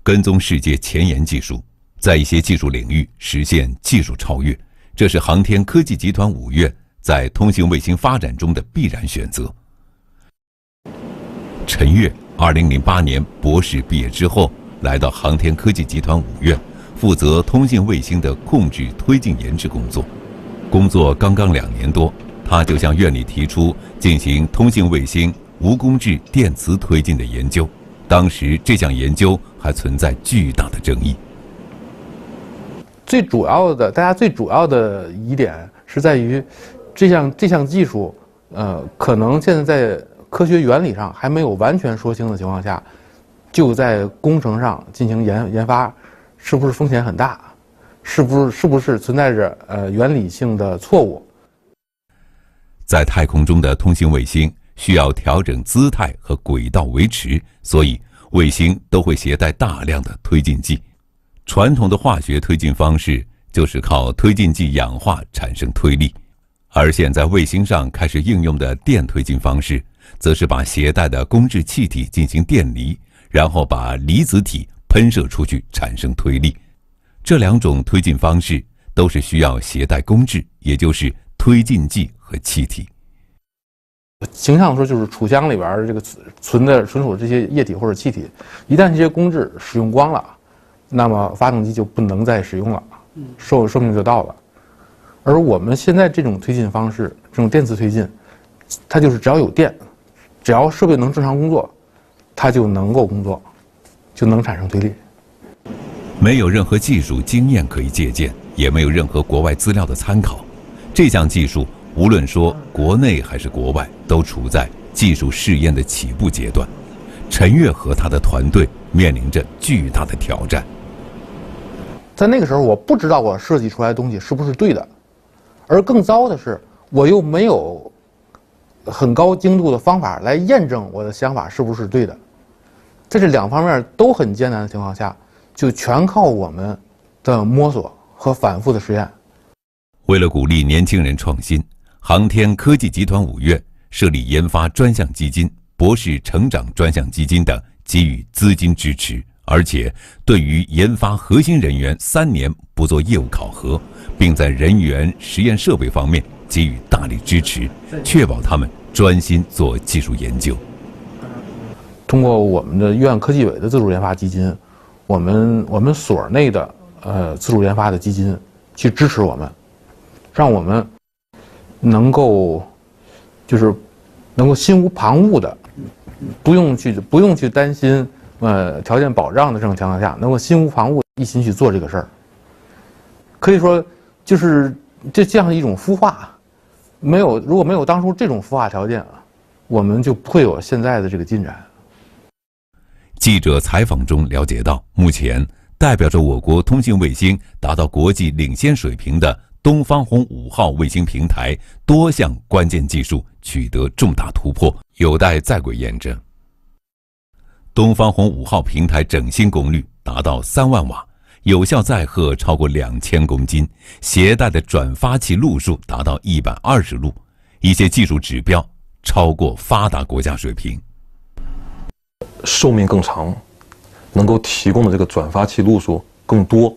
跟踪世界前沿技术，在一些技术领域实现技术超越，这是航天科技集团5院在通信卫星发展中的必然选择。陈岳2008年博士毕业之后，来到航天科技集团5院，负责通信卫星的控制推进研制工作。工作刚刚2年多，他就向院里提出进行通信卫星无公制电磁推进的研究。当时这项研究还存在巨大的争议。大家最主要的疑点是在于，这项技术，可能现在在科学原理上还没有完全说清的情况下，就在工程上进行研发，是不是风险很大？是不是存在着原理性的错误？在太空中的通信卫星需要调整姿态和轨道维持，所以卫星都会携带大量的推进剂。传统的化学推进方式就是靠推进剂氧化产生推力，而现在卫星上开始应用的电推进方式，则是把携带的公制气体进行电离，然后把离子体喷射出去产生推力。这2种推进方式都是需要携带公制，也就是推进剂和气体。形象地说，就是储箱里边这个存储这些液体或者气体，一旦这些公制使用光了，那么发动机就不能再使用了，寿命就到了。而我们现在这种推进方式，这种电磁推进，它就是只要有电，只要设备能正常工作，它就能够工作，就能产生推力。没有任何技术经验可以借鉴，也没有任何国外资料的参考。这项技术无论说国内还是国外，都处在技术试验的起步阶段。陈岳和他的团队面临着巨大的挑战。在那个时候，我不知道我设计出来的东西是不是对的，而更糟的是，我又没有很高精度的方法来验证我的想法是不是对的。在这2方面都很艰难的情况下，就全靠我们的摸索和反复的实验。为了鼓励年轻人创新，航天科技集团5院设立研发专项基金、博士成长专项基金等，给予资金支持，而且对于研发核心人员3年不做业务考核，并在人员、实验设备方面给予大力支持，确保他们专心做技术研究。通过我们的医院科技委的自主研发基金，我们所内的自主研发的基金去支持我们，让我们能够心无旁骛的，不用去担心条件保障的这种情况下，能够心无旁骛一心去做这个事儿。可以说就是这样一种孵化，如果没有当初这种孵化条件，我们就不会有现在的这个进展。记者采访中了解到，目前代表着我国通信卫星达到国际领先水平的东方红5号卫星平台多项关键技术取得重大突破，有待在轨验证。东方红5号平台整芯功率达到3万瓦，有效载荷超过2000公斤，携带的转发器路数达到120路，一些技术指标超过发达国家水平。寿命更长，能够提供的这个转发器路数更多，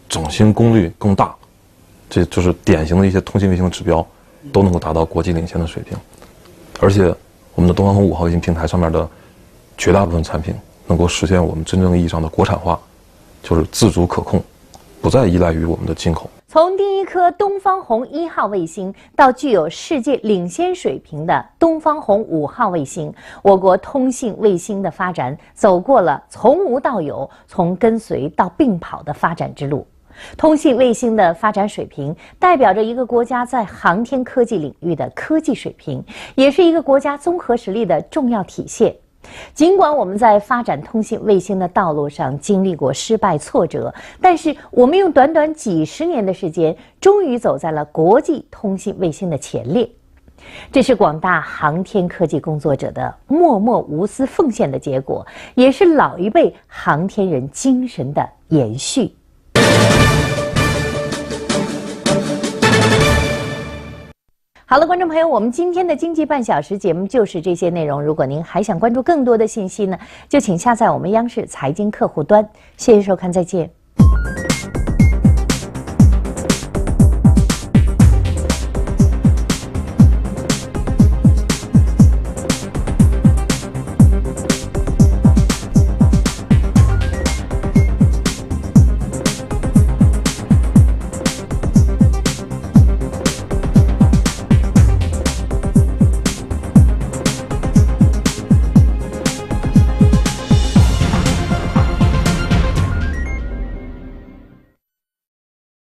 整芯功率更大，这就是典型的一些通信卫星指标都能够达到国际领先的水平。而且我们的东方红5号卫星平台上面的绝大部分产品能够实现我们真正意义上的国产化，就是自主可控，不再依赖于我们的进口。从第一颗东方红1号卫星到具有世界领先水平的东方红5号卫星，我国通信卫星的发展走过了从无到有、从跟随到并跑的发展之路。通信卫星的发展水平，代表着一个国家在航天科技领域的科技水平，也是一个国家综合实力的重要体现。尽管我们在发展通信卫星的道路上经历过失败挫折，但是我们用短短几十年的时间，终于走在了国际通信卫星的前列。这是广大航天科技工作者的默默无私奉献的结果，也是老一辈航天人精神的延续。好了，观众朋友，我们今天的经济半小时节目就是这些内容。如果您还想关注更多的信息呢，就请下载我们央视财经客户端。谢谢收看，再见。